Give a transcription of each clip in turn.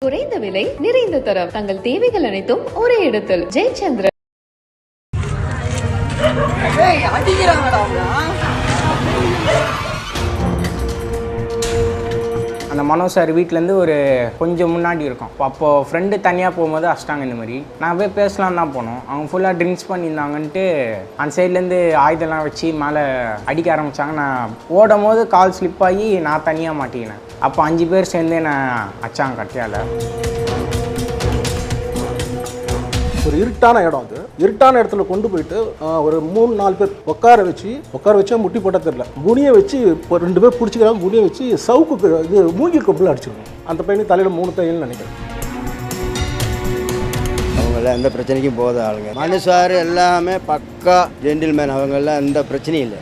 குறைந்த விலை நிறைந்த தரம் தங்கள் தேவைகள் அனைத்தும் ஒரே இடத்தில் ஜெயச்சந்திரன். அந்த மனோ சார் வீட்டிலேருந்து ஒரு கொஞ்சம் முன்னாடி இருக்கும். அப்போது ஃப்ரெண்டு தனியாக போகும்போது அடிச்சிட்டாங்க. இந்த மாதிரி நான் போய் பேசலாம் தான் போனோம். அவங்க ஃபுல்லாக ட்ரிங்க்ஸ் பண்ணியிருந்தாங்கன்ட்டு அந்த சைட்லேருந்து ஆயுதம்லாம் வச்சு மேலே அடிக்க ஆரம்பித்தாங்க. நான் ஓடும் போது கால் ஸ்லிப் ஆகி நான் தனியாக மாட்டிக்கினேன். அப்போ 5 பேர் சேர்ந்து நான் அடிச்சாங்க கட்டையால். ஒரு இருட்டான இடம், அது இருட்டான இடத்துல கொண்டு போயிட்டு ஒரு 3-4 பேர் உட்கார வச்சா முட்டி போட்டால் தெரியல, குனியை வச்சு இப்போ 2 பேர் பிடிச்சிக்கிறாங்க. குனியை வச்சு சவுக்கு இது மூங்கில் கொம்பில் அடிச்சிருக்கோம். அந்த பையனுக்கு தலையில் 3 தையல்னு நினைக்கிறேன். அவங்களாம் எந்த பிரச்சனைக்கும் போத ஆளுங்க. மனுஷார் எல்லாமே பக்கா ஜென்டில்மேன். அவங்கெல்லாம் எந்த பிரச்சனையும் இல்லை.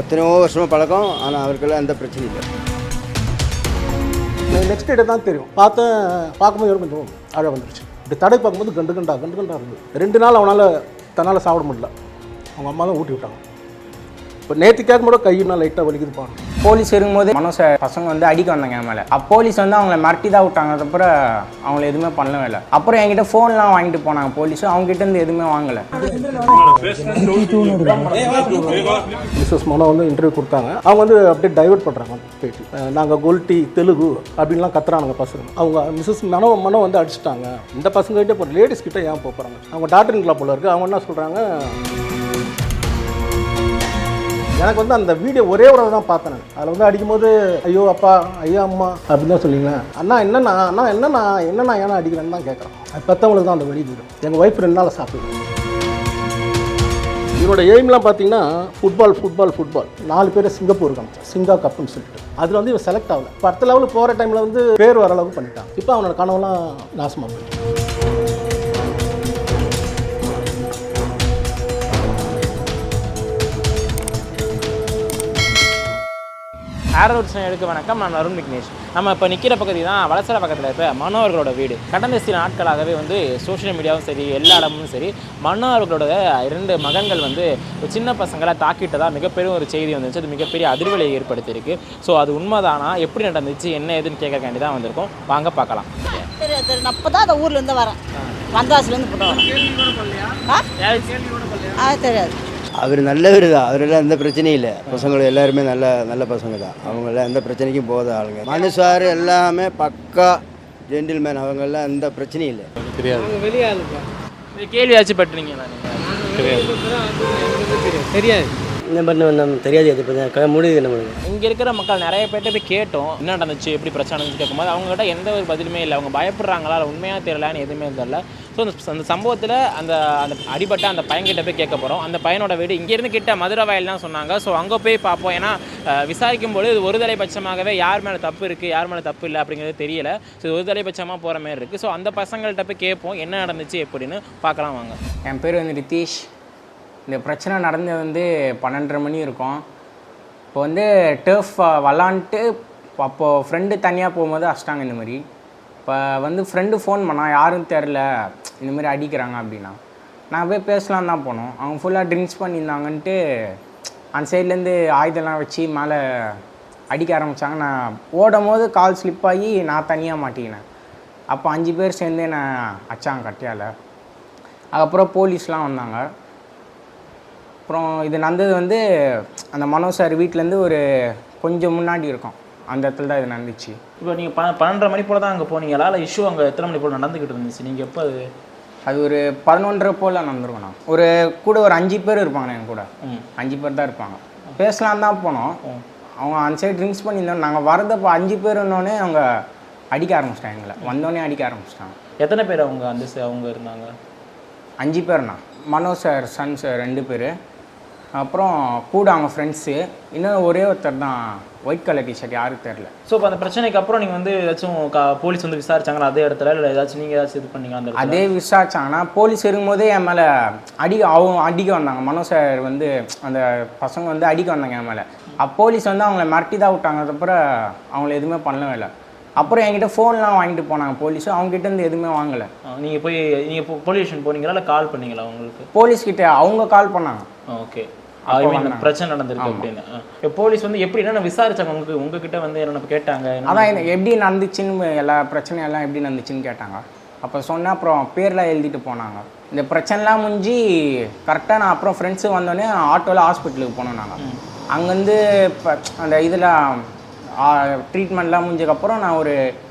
எத்தனையோ வருஷமாக பழக்கம். ஆனால் அவருக்கெல்லாம் எந்த பிரச்சனையும் இல்லை. நெக்ஸ்ட் டே தான் தெரியும். பார்க்கும்போது கொஞ்சம் அழ வந்துருச்சு. இப்படி தடை பார்க்கும்போது கண்டு கண்டா இருந்தது. 2 நாள் அவனால் தன்னால் சாப்பிட முடியல. அவங்க அம்மா தான் ஊட்டி விட்டாங்க. இப்போ நேற்று கேட்கும்போது கையினா லைட்டாக வலிக்குது பாருங்க. போலீஸ் இருக்கும்போது மனோ சார் பசங்க வந்து அடிக்க வந்தாங்க என் மேலே. போலீஸ் வந்து அவங்கள மிரட்டி தான் விட்டாங்க. அதுக்கப்புறம் அவங்கள எதுவுமே பண்ணவே இல்லை. அப்புறம் என்கிட்ட ஃபோன்லாம் வாங்கிட்டு போனாங்க போலீஸு. அவங்ககிட்ட இருந்து எதுவுமே வாங்கலை. மிஸ்ஸஸ் மனோ வந்து இன்டர்வியூ கொடுத்தாங்க. அவங்க வந்து அப்படியே டைவர்ட் பண்ணுறாங்க போயிட்டு. நாங்கள் கோல்டி தெலுங்கு அப்படின்லாம் கத்துறாங்க பசங்க. அவங்க மிஸ்ஸஸ் மனோ வந்து அடிச்சுட்டாங்க. இந்த பசங்ககிட்ட இப்போ லேடிஸ் கிட்ட ஏன் போகிறாங்க? அவங்க டாக்டருங்களா போல இருக்குது. அவங்க என்ன சொல்கிறாங்க, எனக்கு வந்து அந்த வீடியோ ஒரே ஒரு தான் பார்த்தேன். அதில் வந்து அடிக்கும்போது ஐயோ அப்பா ஐயோ அம்மா அப்படின்னு தான் சொல்லிங்களேன். அண்ணா என்னண்ணா ஏன்னா அடிக்கிறேன்னு தான் கேட்குறேன். அது பெற்றவங்களுக்கு தான் அந்த வெளியே தூரம். எங்கள் ஒய்ஃப் 2 நாள் சாப்பிடுது. இவரோட எய்ம்லாம் பார்த்தீங்கன்னா ஃபுட்பால் 4 பேர் சிங்கப்பூர் இருக்காங்க, சிங்கா கப்புன்னு சொல்லிட்டு. அதில் வந்து இவன் செலக்ட் ஆகலை. இப்போ அடுத்த லெவலுக்கு போகிற டைமில் வந்து பேர் வர அளவுக்கு பண்ணிட்டான். இப்போ அவனோட கனவுலாம் நாசமாக போயிட்டு. ஆரோட்ஸ் எடுக்க வணக்கம். நான் அருண் விக்னேஷ். நம்ம இப்போ நிற்கிற பகுதி தான் வளசர பக்கத்தில் இருக்க மனோ அவர்களோட வீடு. கடந்த சில நாட்களாகவே வந்து சோஷியல் மீடியாவும் சரி எல்லா இடமும் சரி மனோ அவர்களோட 2 மகன்கள் வந்து சின்ன பசங்களை தாக்கிட்டதா மிகப்பெரிய ஒரு செய்தி வந்துச்சு. அது மிகப்பெரிய அதிர்வலையை ஏற்படுத்தியிருக்கு. ஸோ அது உண்மைதானா, எப்படி நடந்துச்சு, என்ன ஏதுன்னு கேட்கக்காண்டி தான் வந்திருக்கோம். வாங்க பார்க்கலாம். தெரியும். அப்போ தான் அந்த ஊர்லேருந்து வரேன். வந்தாசிலேருந்து போட்டு வரேன். தெரியாது. அவர் நல்லவர் தான். அவரெல்லாம் எந்த பிரச்சனையும் இல்லை. பசங்களும் எல்லாருமே நல்ல பசங்க தான். அவங்களாம் எந்த பிரச்சனைக்கும் போத ஆளுங்க. மனுஷார் எல்லாமே பக்கா ஜென்டில்மேன். அவங்கெல்லாம் எந்த பிரச்சனையும் இல்லை. தெரியாது. கேள்வியாச்சும் பட்டுறீங்க? தெரியாது. என்ன பண்ண தெரியாது. அது முடியுது என்ன பண்ணுங்க. இங்கே இருக்கிற மக்கள் நிறைய பேர்ட்ட போய் கேட்டோம், என்ன நடந்துச்சு, எப்படி பிரச்சனை நடந்துச்சு கேட்கும்போது அவங்ககிட்ட எந்த ஒரு பதிலுமே இல்லை. அவங்க பயப்படுறாங்களா, உண்மையாக தெரியலான்னு எதுவுமே தெரியல. ஸோ அந்த சம்பவத்தில் அந்த அடிபட்ட அந்த பையன்கிட்ட போய் கேட்க போகிறோம். அந்த பையனோட வீடு இங்கேருந்து கிட்ட மதுரை வயல் தான் சொன்னாங்க. ஸோ அங்கே போய் பார்ப்போம். ஏன்னா விசாரிக்கும்போது இது ஒரு தலைபட்சமாகவே யார் மேலே தப்பு இருக்குது யார் மேலே தப்பு இல்லை அப்படிங்கிறது தெரியல. ஸோ இது ஒரு தலைபட்சமாக போகிற மாதிரி இருக்குது. ஸோ அந்த பசங்கள்கிட்ட போய் கேட்போம் என்ன நடந்துச்சு எப்படின்னு பார்க்கலாம் வாங்க. என் பேர் வந்து ரித்தீஷ். இந்த பிரச்சனை நடந்து வந்து 12:30 மணி இருக்கும். இப்போ வந்து டர்ஃப் விளாண்டுட்டு அப்போது ஃப்ரெண்டு தனியாக போகும்போது அடிச்சிட்டாங்க. இந்த மாதிரி இப்போ வந்து ஃப்ரெண்டு ஃபோன் பண்ணால் யாரும் தெரில, இந்த மாதிரி அடிக்கிறாங்க அப்படின்னா நான் போய் பேசலாம் தான் போனோம். அவங்க ஃபுல்லாக ட்ரிங்க்ஸ் பண்ணியிருந்தாங்கன்ட்டு அந்த சைட்லேருந்து ஆயுதம்லாம் வச்சு மேலே அடிக்க ஆரம்பித்தாங்க. நான் ஓடும் போது கால் ஸ்லிப் ஆகி நான் தனியாக மாட்டிக்கினேன். அப்போ 5 பேர் சேர்ந்து நான் அடிச்சாங்க கட்டையால். அதுக்கப்புறம் போலீஸ்லாம் வந்தாங்க. அப்புறம் இது நடந்தது வந்து அந்த மனோ சார் வீட்டிலேருந்து ஒரு கொஞ்சம் முன்னாடி இருக்கும். அந்த இடத்துல தான் இது நடந்துச்சு. இப்போ நீங்கள் 12:30 மணி போல் தான் அங்கே போனீங்களா, இல்லை இஷ்யூ அங்கே எத்தனை மணி போல் நடந்துக்கிட்டு இருந்துச்சு? நீங்கள் எப்போ அது ஒரு 11:30 போல் நடந்துருக்கோம். நான் கூட ஒரு 5 பேர் இருப்பாங்க. என் கூட 5 பேர் தான் இருப்பாங்க. பேசலாம் தான் போனோம். அவங்க அந்த சைடு ட்ரிங்க்ஸ் பண்ணியிருந்தோம். நாங்கள் வரதப்போ 5 பேருன்னொடனே அவங்க அடிக்க ஆரம்பிச்சிட்டாங்க. எங்களை வந்தோடனே அடிக்க ஆரம்பிச்சிட்டாங்க. எத்தனை பேர் அவங்க இருந்தாங்க? 5 பேர்ண்ணா. மனோ சார் சன்ஸ் 2 பேர், அப்புறம் கூட அவங்க ஃப்ரெண்ட்ஸு, இன்னும் ஒரே ஒருத்தர் தான் ஒயிட் கலர் டிஷர்ட், யாருக்கு தெரில. ஸோ இப்போ அந்த பிரச்சனைக்கு அப்புறம் நீங்கள் வந்து ஏதாச்சும் போலீஸ் வந்து விசாரிச்சாங்களா அதே இடத்துல, இல்லை ஏதாச்சும் நீங்கள் ஏதாச்சும் இது பண்ணீங்க? அந்த அதே விசாரிச்சாங்கன்னா போலீஸ் இருக்கும்போதே என் மேலே அடிக்க வந்தாங்க. மனோ சார் வந்து அந்த பசங்க வந்து அடிக்க வந்தாங்க என் மேலே. போலீஸ் வந்து அவங்கள மிரட்டி தான் விட்டாங்க. அதுக்கப்புறம் அவங்கள எதுவுமே பண்ணவே இல்லை. அப்புறம் என்கிட்ட ஃபோன்லாம் வாங்கிட்டு போனாங்க போலீஸு. அவங்ககிட்ட இருந்து எதுவுமே வாங்கலை. நீங்கள் போலீஸ் ஸ்டேஷன் போனீங்களா, இல்லை கால் பண்ணீங்களா? அவங்களுக்கு போலீஸ்கிட்ட அவங்க கால் பண்ணாங்க. ஓகே. அப்போ இந்த வந்தாங்க. பிரச்சனை நடந்திருக்கு அப்படின்னு. போலீஸ் வந்து எப்படி என்னென்ன விசாரிச்சாங்க உங்ககிட்ட வந்து என்னென்ன கேட்டாங்க? அதான் எப்படி நடந்துச்சுன்னு எல்லா பிரச்சனையெல்லாம் எப்படி நடந்துச்சுன்னு கேட்டாங்க. அப்போ சொன்னேன். அப்புறம் பேரில் எழுதிட்டு போனாங்க. இந்த பிரச்சனைலாம் முடிஞ்சு கரெக்டாக நான் அப்புறம் ஃப்ரெண்ட்ஸு வந்தோடனே ஆட்டோவில் ஹாஸ்பிட்டலுக்கு போனோம். நாங்கள் அங்கேருந்து இப்போ அந்த இதில் ட்ரீட்மெண்ட்லாம் முடிஞ்சதுக்கப்புறம் நான் ஒரு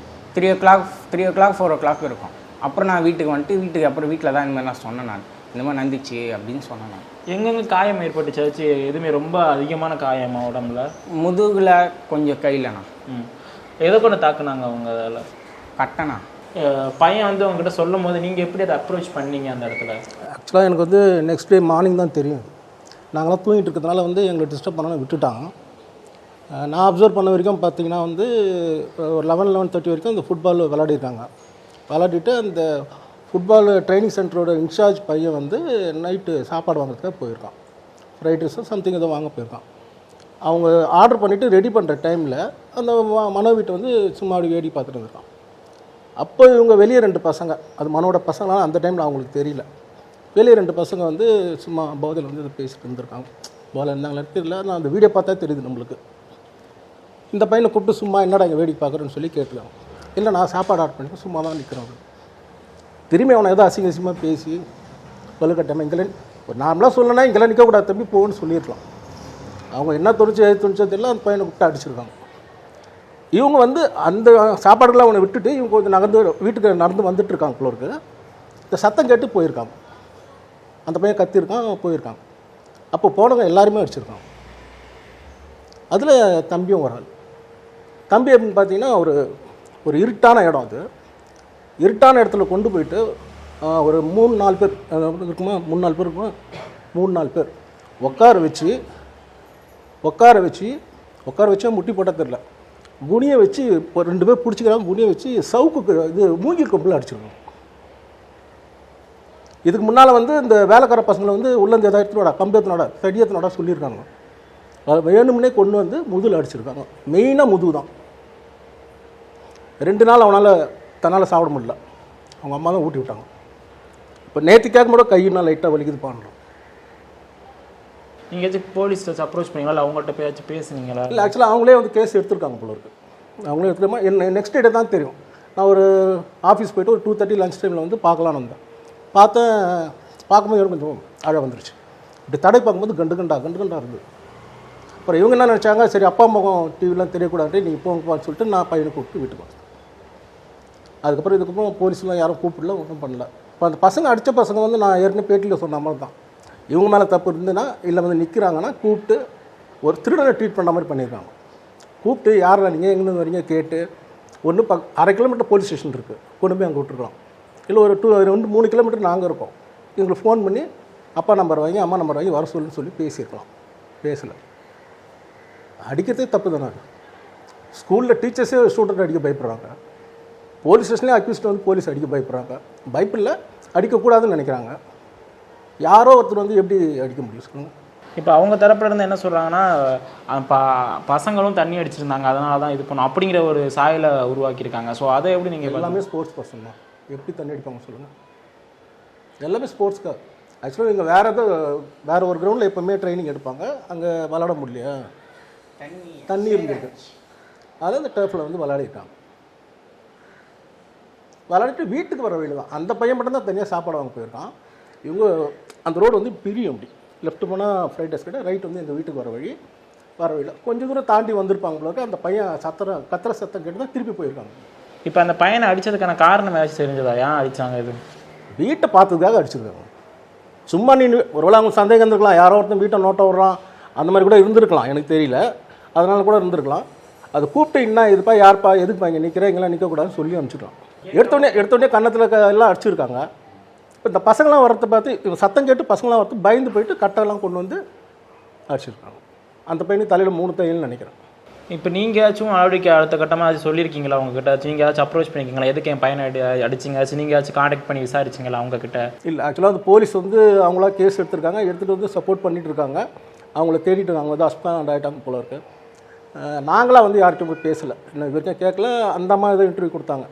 3 o'clock 4 o'clock இருக்கும். அப்புறம் நான் வீட்டுக்கு வந்துட்டு அப்புறம் வீட்டில் தான் இந்த மாதிரி நான் சொன்னேன். நான் இந்த மாதிரி நடந்துச்சு அப்படின்னு சொன்னேன். நான் எங்கெங்க காயம் ஏற்பட்டுச்சு? எதுவுமே ரொம்ப அதிகமான காயமா உடம்புல? முதுகில் கொஞ்சம் கையில் நான் எதை கொண்டு தாக்குனாங்க அவங்க? அதில் கட்டணா பையன் வந்து அவங்ககிட்ட சொல்லும் போது நீங்கள் எப்படி அதை அப்ரோச் பண்ணீங்க அந்த இடத்துல? ஆக்சுவலாக எனக்கு வந்து நெக்ஸ்ட் டே மார்னிங் தான் தெரியும். நாங்களாம் தூங்கிட்டு இருக்கிறதுனால வந்து எங்களை டிஸ்டர்ப் பண்ணாலும் விட்டுட்டாங்க. நான் அப்சர்வ் பண்ண வரைக்கும் பார்த்தீங்கன்னா வந்து ஒரு 11:30 வரைக்கும் இந்த ஃபுட்பால் விளையாடிருக்காங்க. விளையாடிட்டு அந்த ஃபுட்பால் ட்ரைனிங் சென்டரோட இன்சார்ஜ் பையன் வந்து நைட்டு சாப்பாடு வாங்குறதுக்காக போயிருக்கான். ஃப்ரைட் ரைஸோ சம்திங் ஏதோ வாங்க போயிருக்கான். அவங்க ஆர்டர் பண்ணிவிட்டு ரெடி பண்ணுற டைமில் அந்த மனோவிட்ட வந்து சும்மா அப்படி வேடி பார்த்துட்டு இருந்திருக்கான். அப்போ இவங்க வெளியே 2 பசங்க, அது மனோட பசங்களாம் அந்த டைமில் அவங்களுக்கு தெரியல, வெளியே 2 பசங்க வந்து சும்மா போதையில் வந்து இதை பேசிட்டு இருந்திருக்காங்க. போதையில் இருந்தாங்களே தெரியல, நான் அந்த வீடியோ பார்த்தா தெரியுது நம்மளுக்கு. இந்த பையனை கூப்பிட்டு சும்மா என்னடா இங்கே வேடிக்கை பார்க்குறேன்னு சொல்லி கேட்டுருக்காங்க. இல்லை நான் சாப்பாடு ஆர்டர் பண்ணிட்டு சும்மா தான் நிற்கிறேன். திரும்பி அவனை ஏதோ அசிங்கமாக பேசி வலுக்கட்டாமல் இங்கே ஒரு நார்மலாக சொல்லணும்னா இங்கெல்லாம் நிற்கக்கூடாது தம்பி போகணும்னு சொல்லியிருக்கலாம். அவங்க என்ன துணிச்சது தெரியல, அந்த பையனை கூப்பிட்டு அடிச்சிருக்காங்க. இவங்க வந்து அந்த சாப்பாடுலாம் அவனை விட்டுட்டு இவங்க கொஞ்சம் வீட்டுக்கு நடந்து வந்துட்டு இருக்காங்க. குளோருக்கு இந்த சத்தம் கேட்டு போயிருக்காங்க. அந்த பையன் கத்திருக்கான், போயிருக்காங்க. அப்போ போனவங்க எல்லாருமே அடிச்சிருக்காங்க. அதில் தம்பியும் ஒரு ஆள். தம்பி அப்படின்னு பார்த்தீங்கன்னா ஒரு இருட்டான இடம். அது இருட்டான இடத்துல கொண்டு போயிட்டு ஒரு 3-4 பேர் இருக்குமா, 3-4 பேர் இருக்குமா, 3-4 பேர் உட்கார வச்சு முட்டி போட்டால் தெரில, குனியை வச்சு 2 பேர் பிடிச்சிக்கிறாங்க. குனியை வச்சு சவுக்கு இது மூங்கில் கொம்பில் அடிச்சிருக்காங்க. இதுக்கு முன்னால் வந்து இந்த வேலைக்கார பசங்களை வந்து உள்ளேருந்து எதாவது எடுத்துனோட கம்பேத்தினோட தடியத்தினோட சொல்லியிருக்காங்க. அதை வேணும்னே கொண்டு வந்து முதுகில் அடிச்சிருக்காங்க. மெயினாக முதுகு தான். 2 நாள் அவனால் தன்னால் சாப்பிட முடியல. அவங்க அம்மா தான் ஊட்டி விட்டாங்க. இப்போ நேற்றுக்காக கூட கையினால் லைட்டாக வலிக்குது பண்ணுறோம். நீங்கள் போலீஸ் அப்ரோச் பண்ணீங்களா, இல்லை அவங்கள்ட்ட போயாச்சும் பேசுனீங்களா? இல்லை, ஆக்சுவலாக அவங்களே வந்து கேஸ் எடுத்துருக்காங்க போல இருக்குது. அவங்களே எடுத்துக்காம என்ன நெக்ஸ்ட் டே தான் தெரியும். நான் ஒரு ஆஃபீஸ் போய்ட்டு ஒரு 2:30 லஞ்ச் டைமில் வந்து பார்க்கலான்னு வந்தேன். பார்க்கும்போது எனக்கு கொஞ்சம் அழ வந்துருச்சு. இப்படி தடை பார்க்கும்போது கண்டு கண்டா இருந்தது. அப்புறம் இவங்க என்ன நினச்சாங்க, சரி அப்பா அம்மாவும் டிவிலாம் தெரியக்கூடாது, நீங்கள் போங்கப்பான்னு சொல்லிட்டு நான் பையனை கூப்பிட்டு வீட்டுக்கு வந்தேன். இதுக்கப்புறம் போலீஸ்லாம் யாரும் கூப்பிடல, ஒன்றும் பண்ணல. இப்போ அந்த பசங்க அடித்த பசங்க வந்து நான் ஏற்கனவே பேட்டியில் சொன்ன மாதிரி தான், இவங்க மேலே தப்பு இருந்துன்னா இல்லை வந்து நிற்கிறாங்கன்னா கூப்பிட்டு ஒரு திருடனை ட்ரீட் பண்ணுற மாதிரி பண்ணியிருக்காங்க. கூப்பிட்டு யாரை நீங்கள் எங்கேருந்து வரீங்க கேட்டு ஒன்று 1/2 கிலோமீட்டர் போலீஸ் ஸ்டேஷன் இருக்குது, கொண்டு போய் அங்கே விட்டுருக்கோம். இல்லை ஒரு 2-3 கிலோமீட்டர் நாங்கள் இருக்கோம். எங்களுக்கு ஃபோன் பண்ணி அப்பா நம்பர் வாங்கி அம்மா நம்பர் வாங்கி வர சொல்லி பேசியிருக்கலாம். பேசலை. அடிக்கிறதே தப்பு தானே. ஸ்கூலில் டீச்சர்ஸே ஸ்டூடெண்ட் அடிக்க பயப்படுறாங்க. போலீஸ் ஸ்டேஷன்லேயே அக்யூஸ்ட் வந்து போலீஸ் அடிக்க பயப்படுறாங்க. பயப்பில்ல, அடிக்கக்கூடாதுன்னு நினைக்கிறாங்க. யாரோ ஒருத்தர் வந்து எப்படி அடிக்க முடியும் சொல்லுங்கள்? இப்போ அவங்க தரப்புல இருந்து என்ன சொல்கிறாங்கன்னா, பசங்களும் தண்ணி அடிச்சிருந்தாங்க, அதனால தான் இது பண்ணும் அப்படிங்கிற ஒரு சாயலை உருவாக்கியிருக்காங்க. ஸோ அதை எப்படி நீங்கள்? எல்லாமே ஸ்போர்ட்ஸ் பர்சன் தான், எப்படி தண்ணி அடிப்பாங்க சொல்லுங்கள்? எல்லாமே ஸ்போர்ட்ஸ்க்கு. ஆக்சுவலாக இங்கே வேறு ஒரு கிரவுண்டில் எப்போவுமே ட்ரைனிங் எடுப்பாங்க. அங்கே விளாட முடியலையா, தண்ணி இருந்திருக்கு, அதை அந்த டர்ஃபில் வந்து விளையாடிருக்காங்க. விளையாடிட்டு வீட்டுக்கு வர வழியில் தான் அந்த பையன் மட்டும்தான் தனியாக சாப்பாடு வாங்க போயிருக்கான். இவங்க அந்த ரோடு வந்து பிரியும், அப்படி லெஃப்ட் போனால் ஃப்ரைட் ரைஸ் கிட்ட, ரைட் வந்து எங்கள் வீட்டுக்கு வர வழியில் கொஞ்சம் தூரம் தாண்டி வந்திருப்பாங்க போல. அந்த பையன் கத்துற சத்தம் கேட்டு தான் திருப்பி போயிருக்காங்க. இப்போ அந்த பையனை அடித்ததுக்கான காரணம் ஏதாச்சும் தெரிஞ்சதா? ஏன் அடித்தாங்க? இது வீட்டை பார்த்ததுக்காக அடிச்சிருக்காங்க. சும்மா நீ ஒருவேளை அவங்க சந்தேகம் இருந்திருக்கலாம், யாரோ ஒருத்தன் வீட்டை நோட்ட விட்றான், அந்த மாதிரி கூட இருந்திருக்கலாம், எனக்கு தெரியல. அதனால கூட இருந்திருக்கலாம். அதை கூப்பிட்டு என்ன இதுப்பா யார்ப்பா எதுக்குப்பா இங்கே நிற்கிறேன், இங்கெல்லாம் நிற்கக்கூடாதுன்னு சொல்லி அனுப்பிச்சிட்டோம். எடுத்தோடனே கன்னத்தில் எல்லாம் அடிச்சிருக்காங்க. இப்போ இந்த பசங்களாம் வரத்தை பார்த்து இவங்க சத்தம் கேட்டு பசங்களாம் வரத்து பயந்து போயிட்டு கட்டெல்லாம் கொண்டு வந்து அடிச்சிருக்காங்க. அந்த பையனுக்கு தலையில் 3 தையல்னு நினைக்கிறேன். இப்போ நீங்கள் ஏதாச்சும் நடவடிக்கை அடுத்த கட்டமாக அது சொல்லியிருக்கீங்களா உங்ககிட்ட? நீங்கள் ஏதாச்சும் அப்ரோச் பண்ணியிருக்கீங்களா, எதுக்கு என் பையனை அடிச்சிங்க, நீங்கள் ஏதாச்சும் கான்டாக்ட் பண்ணி விசாரிச்சிங்களா அவங்கக்கிட்ட? இல்லை, ஆக்சுவலாக அந்த போலீஸ் வந்து அவங்களா கேஸ் எடுத்திருக்காங்க, எடுத்துகிட்டு வந்து சப்போர்ட் பண்ணிட்டு இருக்காங்க. அவங்கள தேடிட்டு இருக்காங்க, வந்து ஹஸ்பண்ட் ஆகிட்டாங்க போல இருக்குது. நாங்களாம் வந்து யார்கிட்டும் போய் பேசலை, இன்னும் இது வரைக்கும் கேட்கல. அந்த அம்மா ஏதோ இன்டர்வியூ கொடுத்தாங்க,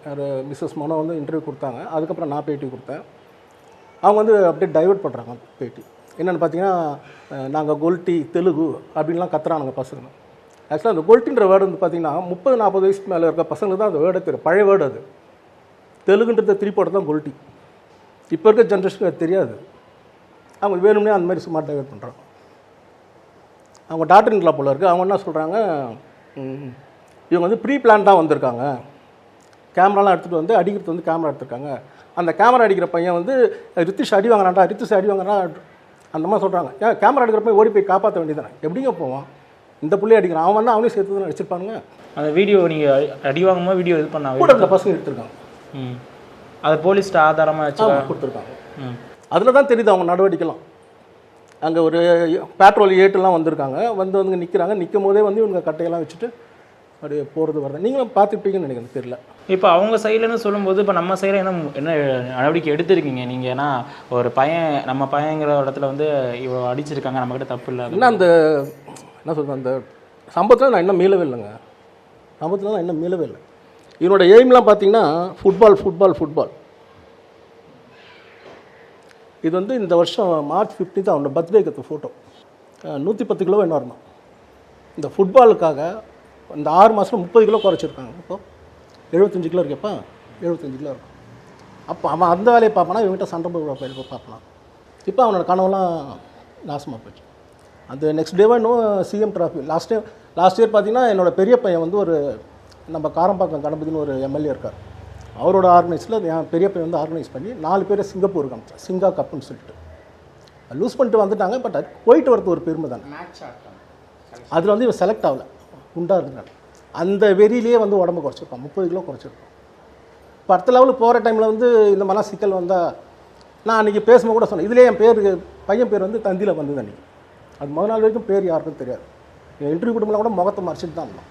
மிஸ்ஸஸ் மனோ வந்து இன்டர்வியூ கொடுத்தாங்க. அதுக்கப்புறம் நான் பேட்டி கொடுத்தேன். அவங்க வந்து அப்படியே டைவர்ட் பண்ணுறாங்க பேட்டி. என்னென்னு பார்த்தீங்கன்னா நாங்கள் கோல்டி தெலுங்கு அப்படின்லாம் கத்துறானுங்க பசங்க. ஆக்சுவலாக அந்த கோல்டின்ற வேர்டு வந்து பார்த்தீங்கன்னா 30-40 வயசுக்கு மேலே இருக்க பசங்களுக்கு தான் அந்த வேர்டை தெரியும். பழைய வேர்டு அது. தெலுங்குன்றத திருப்பி தான் கோல்டி. இப்போ இருக்க ஜென்ரேஷனுக்கு அது தெரியாது. அவங்க வேணும்னே அந்த மாதிரி சும்மா டைவர்ட் பண்ணுறாங்க. அவங்க டாக்டர்ங்களா போல இருக்குது. அவங்க என்ன சொல்கிறாங்க, இவங்க வந்து ப்ரீ பிளான்டாக வந்திருக்காங்க, கேமராலாம் எடுத்துகிட்டு வந்து அடிக்கிறது வந்து கேமரா எடுத்துருக்காங்க. அந்த கேமரா அடிக்கிற பையன் வந்து ரித்திஷ் அடி வாங்கினான்டா, ரித்திஷ் அடி வாங்கினா அந்த மாதிரி சொல்கிறாங்க. ஏன் கேமரா அடிக்கிற பையன் ஓடி போய் காப்பாற்ற வேண்டியதானே, எப்படிங்க போவான், இந்த பிள்ளைய அடிக்கிறான், அவன் வந்து அவனையும் சேர்த்து தான் அடிச்சிருப்பானுங்க. அந்த வீடியோ நீங்கள் அடி வாங்கும்போது வீடியோ இது பண்ணாங்க கூட அந்த பசங்க எடுத்துருக்காங்க. அது போலீஸ்ட்டு ஆதாரமாக வச்சு கொடுத்துருக்காங்க. அதில் தான் தெரியுது அவங்க நடவடிக்கைலாம். அங்கே ஒரு பேட்ரோல் ஏட்டுலாம் வந்திருக்காங்க, வந்து நிற்கிறாங்க. நிற்கும் போதே வந்து இவங்க கட்டையெல்லாம் வச்சுட்டு அப்படியே போகிறது வரது நீங்களும் பார்த்துருப்பீங்கன்னு நினைக்கிறேன், தெரியல. இப்போ அவங்க சைட்லன்னு சொல்லும்போது இப்போ நம்ம சைடில் என்ன நடவடிக்கை எடுத்திருக்கீங்க நீங்கள்? ஏன்னா ஒரு பையன் நம்ம பையங்கிற இடத்துல வந்து இவ்வளோ அடிச்சிருக்காங்க, நம்மக்கிட்ட தப்பு இல்லை. என்ன அந்த என்ன சொல்கிறேன், அந்த சம்பவத்தில் நான் இன்னும் மீளவே இல்லைங்க. சம்பவத்தில் நான் இன்னும் மீளவே இல்லை. இவனோட எய்ம்லாம் பார்த்தீங்கன்னா ஃபுட்பால். இது வந்து இந்த வருஷம் மார்ச் 15 அவனோட பர்த்டேக்கு எடுத்த ஃபோட்டோ. 110 கிலோ என்ன வரணும். இந்த ஃபுட்பாலுக்காக இந்த 6 மாதம் 30 கிலோ குறைச்சிருக்காங்க. இப்போது 75 கிலோ இருக்கேப்பா, 75 கிலோ இருக்கும். அப்போ அவன் அந்த வேலையை பார்ப்பானா, இவன்கிட்ட சண்டை போய் பார்ப்பான். இப்போ அவனோட கனவுலாம் நாசமாக போச்சு. அந்த நெக்ஸ்ட் டேவாக இன்னும் சிஎம் டிராஃபி. லாஸ்ட் இயர் பார்த்தீங்கன்னா என்னோடய பெரிய பையன் வந்து ஒரு நம்ம காரம்பாக்கம் கணபதினு ஒரு எம்எல்ஏ இருக்கார், அவரோட ஆர்கனைஸில் என் பெரிய பையன் வந்து ஆர்கனைஸ் பண்ணி 4 பேரை சிங்கப்பூருக்கு அனுப்பிச்சான். சிங்கா கப்புன்னு சொல்லிட்டு லூஸ் பண்ணிட்டு வந்துட்டாங்க. பட் அது போயிட்டு வரது ஒரு பெருமை தானே. அதில் வந்து இவன் செலக்ட் ஆகலை, குண்டாக இருந்தாங்க. அந்த வெறியிலேயே வந்து உடம்பு குறைச்சிருப்பான், 30 கிலோ குறைச்சிருப்பான். இப்போ அடுத்த லெவலுக்கு போகிற டைமில் வந்து இந்த மாதிரிலாம் சிக்கல் வந்தால், நான் அன்றைக்கி பேசும்போது கூட சொன்னேன், இதிலே என் பையன் பேர் வந்து தந்தியில் வந்தது அன்றைக்கி. அது முதல் நாள் வரைக்கும் பேர் யாருக்கும் தெரியாது. இன்டர்வியூ கொடுக்கலாம் கூட முகத்தை மறைச்சிட்டு தான் இருந்தோம்,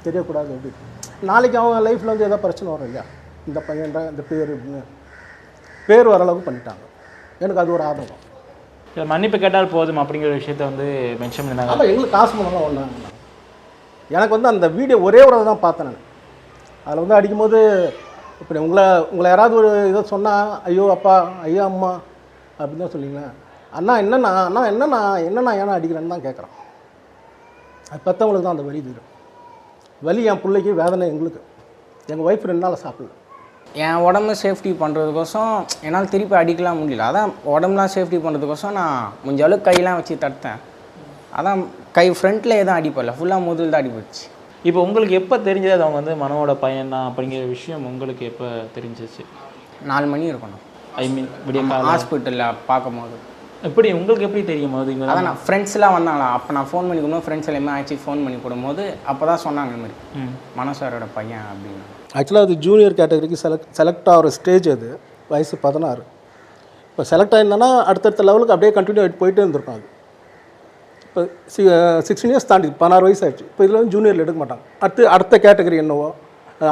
தெரியக்கூடாது. எப்படி நாளைக்கு அவன் லைஃப்பில் வந்து ஏதாவது பிரச்சனை வரும் இல்லையா, இந்த பையன்ற இந்த பேர் இப்படின்னு பேர் வர அளவுக்கு பண்ணிட்டாங்க. எனக்கு அது ஒரு ஆதங்கம். மன்னிப்பு கேட்டால் போதும் அப்படிங்கிற விஷயத்த வந்து மென்ஷன் பண்ணாங்க. ஆமாம், எங்களுக்கு காசு பண்ணலாம் ஒன்றாங்க. எனக்கு வந்து அந்த வீடியோ ஒரே ஒரு தான் பார்த்தேன் நான். அதில் வந்து அடிக்கும்போது இப்படி உங்களை யாராவது ஒரு இதை சொன்னால், ஐயோ அப்பா, ஐயோ அம்மா அப்படின்னு தான் சொல்லிங்களேன். அண்ணா என்னண்ணா ஏன்னா அடிக்கிறேன்னு தான் கேட்குறான். அது பெற்றவங்களுக்கு தான் அந்த வலி தீரும். வலி என் பிள்ளைக்கு, வேதனை எங்களுக்கு. எங்கள் ஒய்ஃப் 2 நாள் சாப்பிடல. என் உடம்பு சேஃப்டி பண்ணுறதுக்கோசம் என்னால் திருப்பி அடிக்கலாம் முடியல. அதான் உடம்புலாம் சேஃப்டி பண்ணுறதுக்கோசம் நான் முடிஞ்ச அளவுக்கு கையெல்லாம் வச்சு தடுத்தேன். அதான் கை ஃப்ரண்ட்டில் எதுவும் அடிப்படல, ஃபுல்லாக முதல் தான் அடிபடுச்சு. இப்போ உங்களுக்கு எப்போ தெரிஞ்சது அது அவங்க வந்து மனோட பையன் தான் அப்படிங்கிற விஷயம் உங்களுக்கு எப்போ தெரிஞ்சிச்சு? 4 மணி இருக்கணும். ஐ மீன் விடிய ஹாஸ்பிட்டலில் பார்க்கும்போது. எப்படி உங்களுக்கு எப்படி தெரியும் போது? அதான் நான் ஃப்ரெண்ட்ஸ்லாம் வந்தாங்களா, அப்போ நான் ஃபோன் பண்ணி கொடுக்கும்போது ஃப்ரெண்ட்ஸ் எல்லாமே ஆச்சு ஃபோன் பண்ணி கொடுக்கும்போது அப்போ தான் சொன்னாங்க இந்த மாதிரி மனோசாரோட பையன் அப்படின்னு. ஆக்சுவலாக அது ஜூனியர் கேட்டகரிக்கு செலக்ட் ஆகிற ஸ்டேஜ். அது வயசு 16. இப்போ செலக்ட் ஆகிருந்தோன்னா அடுத்தடுத்த லெவலுக்கு அப்படியே கண்டினியூ ஆகிட்டு போயிட்டே இருந்திருக்கும். அது இப்போ 16 இயர்ஸ் தாண்டி 16 வயசு ஆகிடுச்சு. இப்போ இதில் வந்து ஜூனியரில் எடுக்க மாட்டாங்க. அடுத்த கேட்டகரி என்னவோ,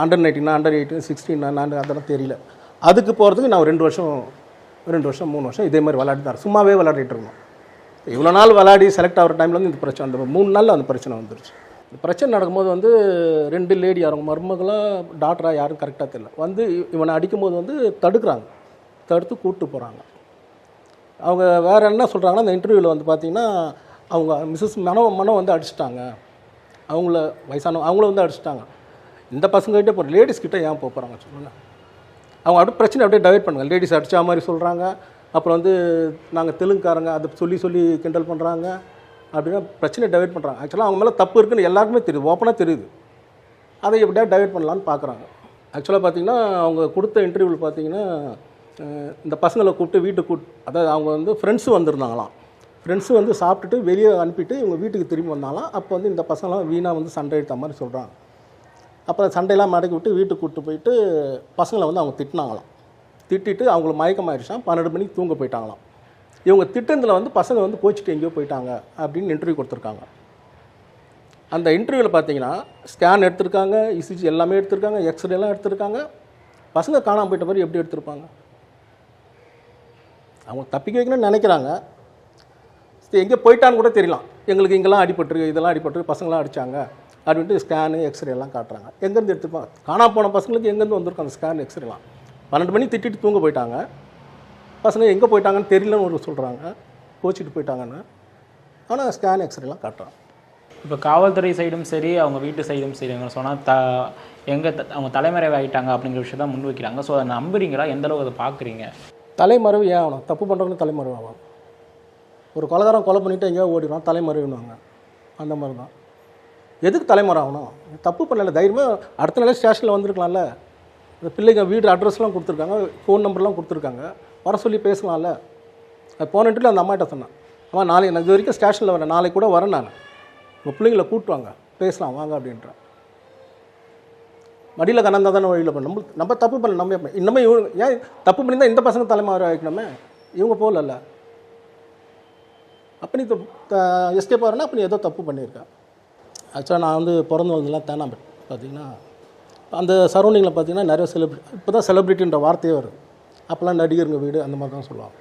அண்டர் 19, அண்டர் 18, 16 நான் அதெல்லாம் தெரியல. அதுக்கு போகிறதுக்கு நான் 2 வருஷம் 3 வருஷம் இதே மாதிரி விளையாடினார். சும்மாவே விளையாடிட்டு இருந்தோம். இவ்வளோ நாள் விளையாடி செலக்ட் ஆகிற டைமில் வந்து இந்த பிரச்சனை, அந்த 3 நாளில் அந்த பிரச்சனை வந்துருச்சு. இந்த பிரச்சனை நடக்கும்போது வந்து 2 லேடி, அவங்க மருமகளாக டாக்டராக யாரும் கரெக்டாக தெரியல, வந்து இவனை அடிக்கும்போது வந்து தடுக்கிறாங்க, தடுத்து கூப்பிட்டு போகிறாங்க. அவங்க வேறு என்ன சொல்கிறாங்கன்னா, அந்த இன்டர்வியூவில் வந்து பார்த்திங்கன்னா அவங்க மிஸ்ஸஸ் மனோ வந்து அடிச்சிட்டாங்க, அவங்கள வயசானவங்க அவங்கள வந்து அடிச்சிட்டாங்க. இந்த பசங்கள்கிட்ட போகிற லேடிஸ்கிட்ட ஏன் போகிறாங்க சொல்லுங்கள். அவங்க அப்படியே பிரச்சனை அப்படியே டைவர்ட் பண்ணுங்கள். லேடிஸ் அடித்தா மாதிரி சொல்கிறாங்க. அப்புறம் வந்து நாங்கள் தெலுங்குக்காரங்க அதை சொல்லி கிண்டல் பண்ணுறாங்க. அப்படின்னா பிரச்சனை டைவர்ட் பண்ணுறாங்க. ஆக்சுவலாக அவங்க மேலே தப்பு இருக்குன்னு எல்லாருக்குமே தெரியுது, ஓப்பனாக தெரியுது. அதை எப்படியா டைவர்ட் பண்ணலான்னு பார்க்குறாங்க. ஆக்சுவலாக பார்த்திங்கன்னா அவங்க கொடுத்த இன்டர்வியூவில் பார்த்திங்கன்னா இந்த பசங்களை கூப்பிட்டு வீட்டுக்கு அதாவது அவங்க வந்து ஃப்ரெண்ட்ஸு வந்திருந்தாங்களாம். ஃப்ரெண்ட்ஸு வந்து சாப்பிட்டுட்டு வெளியே அனுப்பிட்டு இவங்க வீட்டுக்கு திரும்பி வந்தாங்களாம். அப்போ வந்து இந்த பசங்களாம் வீணாக வந்து சண்டை எடுத்த மாதிரி சொல்கிறாங்க. அப்புறம் சண்டையெல்லாம் மடக்கி விட்டு வீட்டுக்கு கூப்பிட்டு போயிட்டு பசங்களை வந்து அவங்க திட்டினாங்களாம். திட்டிட்டு அவங்களுக்கு மயக்கமாயிடுச்சான். 12 மணிக்கு தூங்க போயிட்டாங்களாம். இவங்க திட்டத்தில் வந்து பசங்க வந்து கோச்சிட்டு எங்கேயோ போயிட்டாங்க அப்படின்னு இன்டர்வியூ கொடுத்துருக்காங்க. அந்த இன்டர்வியூவில் பார்த்தீங்கன்னா ஸ்கேன் எடுத்திருக்காங்க, இசிஜி எல்லாமே எடுத்திருக்காங்க, எக்ஸ்ரேலாம் எடுத்திருக்காங்க. பசங்க காணாமல் போயிட்ட மாதிரி எப்படி எடுத்திருப்பாங்க? அவங்க தப்பிக்க வைக்கணும்னு நினைக்கிறாங்க. எங்கே போயிட்டான்னு கூட தெரியலாம். எங்களுக்கு இங்கெல்லாம் அடிபட்டுருக்கு, இதெல்லாம் அடிபட்டுருக்கு, பசங்களாம் அடித்தாங்க அப்படின்ட்டு ஸ்கேனு எக்ஸ்ரே எல்லாம் காட்டுறாங்க. எங்கேருந்து எடுத்துப்பாங்க? காணாமல் போன பசங்களுக்கு எங்கேருந்து வந்திருக்கும் அந்த ஸ்கேன் எக்ஸ்ரேலாம்? 12 மணி திட்டிட்டு தூங்க போயிட்டாங்க. பசங்க எங்கே போயிட்டாங்கன்னு தெரியலன்னு ஒரு சொல்கிறாங்க. கோச்சிட்டு போயிட்டாங்கன்னு. ஆனால் ஸ்கேன் எக்ஸ்ரேலாம் காட்டுறான். இப்போ காவல்துறை சைடும் சரி அவங்க வீட்டு சைடும் சரி சொன்னால் அவங்க தலைமறைவாயிட்டாங்க அப்படிங்கிற விஷயம் தான் முன் வைக்கிறாங்க. ஸோ அதை நம்புறீங்களா? எந்த அளவுக்கு அதை பார்க்குறீங்க? தலைமறைவு ஏன் ஆகணும்? தப்பு பண்ணுறவங்க தலைமறைவு ஆகும். ஒரு கொலைகாரம் கொலை பண்ணிவிட்டு எங்கேயோ ஓடிடுவான், தலைமறைவுன்னுவாங்க. அந்த மாதிரி தான். எதுக்கு தலைமறை ஆகணும்? தப்பு பண்ணல, தைரியமாக அடுத்த நாளே ஸ்டேஷனில் வந்திருக்கலாம்ல. இந்த பிள்ளைங்க வீடு அட்ரஸ்லாம் கொடுத்துருக்காங்க, ஃபோன் நம்பர்லாம் கொடுத்துருக்காங்க, வர சொல்லி பேசலாம்ல. அது போன இன்டர்வியூல அந்த அம்மாட்ட சொன்னேன், அம்மா நாளைக்கு நான் இது வரைக்கும் ஸ்டேஷனில் வரேன், நாளைக்கு கூட வரேன், நான் உங்கள் பிள்ளைங்களை கூப்பிட்டு வாங்க, பேசலாம் வாங்க அப்படின்றேன். மடியில் கணந்தா தானே வழியில் பண்ண நம்ம தப்பு பண்ணல. நம்ம இன்னமே இவங்க ஏன் தப்பு பண்ணியிருந்தால் இந்த பசங்க தலைமறை ஆகிக்கணுமே, இவங்க போகலல்ல. அப்போ நீ எஸ்கேப் ஆகிறேன்னா அப்போ நீ ஏதோ தப்பு பண்ணியிருக்கேன். ஆக்சுவலாக நான் வந்து பிறந்து வந்ததுலாம் தேனாம்பேட் பார்த்தீங்கன்னா, அந்த சரௌண்டிங்கில் பார்த்தீங்கன்னா நிறைய இப்போ தான் செலிப்ரிட்டின்ற வார்த்தையே வருது. அப்போல்லாம் நடிகருங்க வீடு அந்த மாதிரி தான் சொல்லுவாங்க.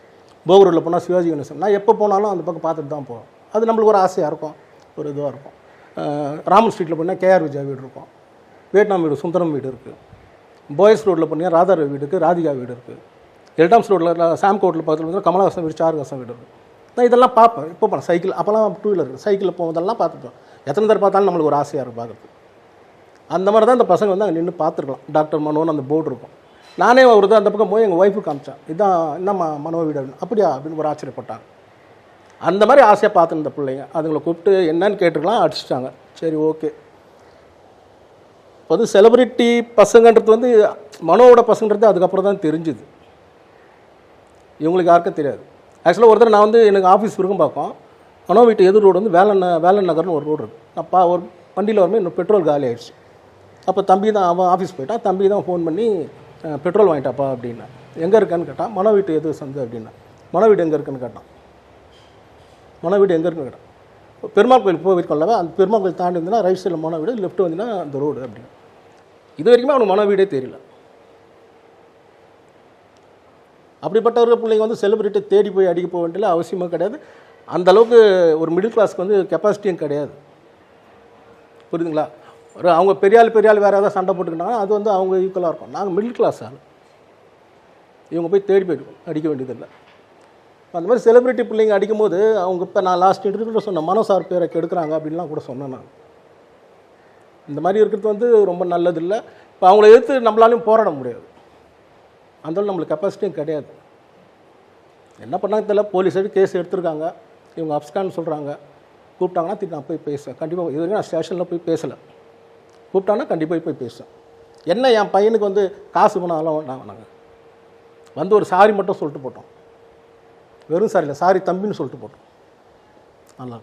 போகூரில் போனால் சிவாஜி கணேசன், நான் எப்போ போனாலும் அந்த பக்கம் பார்த்துட்டு தான் போவேன். அது நம்மளுக்கு ஒரு ஆசையாக இருக்கும், ஒரு இதுவாக இருக்கும். ராமன் ஸ்ட்ரீட்டில் போனால் கேஆர் விஜயா வீடு இருக்கும், வியட்நாம் வீடு சுந்தரம் வீடு இருக்குது. பாய்ஸ் ரோட்டில் போனீங்கன்னா ராதா வீடு இருக்குது, ராதிகா வீடு இருக்குது. எல்டாம்ஸ் ரோட்டில் சாம் கோட்டில் பக்கத்தில் வந்து கமலஹாசன் வீடு, சாருஹாசன் வீடு இருக்குது. நான் இதெல்லாம் பார்ப்பேன். இப்போ போனேன் சைக்கிள், அப்போல்லாம் 2 வீலர் இருக்குது, சைக்கிளில் போவதெல்லாம் பார்த்துப்போம். எத்தனை தடவை பார்த்தாலும் நம்மளுக்கு ஒரு ஆசையாக இருக்கும் பார்க்குறது. அந்த மாதிரி தான் இந்த பசங்க வந்து அங்கே நின்று பார்த்துருக்கலாம். டாக்டர் மனோன்னு அந்த போர்டு இருக்கும். நானே ஒரு தான் அந்த பக்கம் போய் எங்கள் ஒய்ஃபுக்கு காமிச்சேன், இதுதான் என்னம்மா மனோ வீடு அப்படின்னு. அப்படியா அப்படின்னு ஒரு ஆச்சரியப்பட்டாங்க. அந்த மாதிரி ஆசையாக பார்த்துருந்த பிள்ளைங்க அதுங்களை கூப்பிட்டு என்னன்னு கேட்டுருக்கலாம், அடிச்சிட்டாங்க. சரி ஓகே. இப்போ செலிபிரிட்டி பசங்கன்றது வந்து மனோவோட பசங்கன்றது அதுக்கப்புறம் தான் தெரிஞ்சுது. இவங்களுக்கு யாருக்கும் தெரியாது. ஆக்சுவலாக ஒருத்தர் நான் வந்து எனக்கு ஆஃபீஸ் இருக்கும் பார்ப்போம், மனோ வீட்டு எதிர் ரோடு வந்து வேலன் நகர்னு ஒரு ரோடு இருக்குது. அப்பா ஒரு வண்டியில் வரும்போது இன்னும் பெட்ரோல் காலி ஆகிடுச்சு. அப்போ தம்பி தான், அவன் ஆஃபீஸ் போயிட்டான், தம்பி தான் ஃபோன் பண்ணி பெட்ரோல் வாங்கிட்டாப்பா அப்படின்னா. எங்கே இருக்கான்னு கேட்டான். மனோ வீட்டு எது சந்து அப்படின்னா. மனோ வீடு எங்கே இருக்குன்னு கேட்டான். மனோ வீடு எங்கே இருக்குன்னு கேட்டான். பெருமாள் கோயில் போயிருக்கோம்ல, அந்த பெருமாள் கோயில் தாண்டி வந்தீங்கன்னா ரைட் சைடில் மனோ வீடு, லெஃப்ட் வந்தீங்கன்னா அந்த ரோடு அப்படின்னு. இது வரைக்குமே அவனுக்கு மனோ வீடே தெரியல. அப்படிப்பட்டவர்கள் பிள்ளைங்க வந்து செலிபிரிட்டி தேடி போய் அடிக்க போக வேண்டிய அவசியமாக கிடையாது. அந்தளவுக்கு ஒரு மிடில் கிளாஸ்க்கு வந்து கெப்பாசிட்டியும் கிடையாது. புரியுதுங்களா? ஒரு அவங்க பெரியாள் வேறு ஏதாவது சண்டை போட்டுக்கிட்டாங்கன்னா அது வந்து அவங்க ஈக்குவலாக இருக்கும். நாங்கள் மிடில் கிளாஸ் ஆள், இவங்க போய் தேடி போய்ட்டு அடிக்க வேண்டியதில்லை. அந்த மாதிரி செலிபிரிட்டி பிள்ளைங்க அடிக்கும்போது அவங்க இப்போ நான் லாஸ்ட் இன்டர்வியூவில் சொன்னேன், மனோ சார் பேரை கெடுக்கிறாங்க அப்படின்லாம் கூட சொன்னேன் நான். இந்த மாதிரி இருக்கிறது வந்து ரொம்ப நல்லதில்லை. இப்போ அவங்கள எதிர்த்து நம்மளாலையும் போராட முடியாது, அந்தளவு நம்மளுக்கு கெப்பாசிட்டியும் கிடையாது. என்ன பண்ணாங்க தெரியல, போலீஸ் சைடு கேஸ் எடுத்திருக்காங்க, இவங்க அப்ஸ்கான்னு சொல்கிறாங்க. கூப்பிட்டாங்கன்னா திருப்பி நான் போய் பேசுவேன். கண்டிப்பாக இது வரைக்கும் நான் ஸ்டேஷனில் போய் பேசலை. கூப்பிட்டாங்கன்னா கண்டிப்பாக போய் பேசுவேன். என்ன என் பையனுக்கு வந்து காசு பண்ணாலும் நாங்கள் வந்து ஒரு சாரி மட்டும் சொல்லிட்டு போட்டோம். வெறும் சாரி இல்லை, சாரி தம்பின்னு சொல்லிட்டு போட்டோம். நல்லா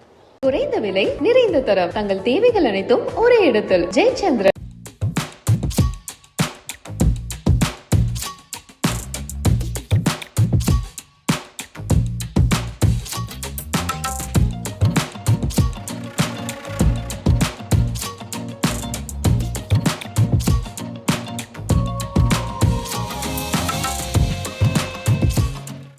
குறைந்த விலை நிறைந்த தரம், தங்கள் தேவைகள் அனைத்தும் ஒரே இடத்தில். ஜெயச்சந்திரன்.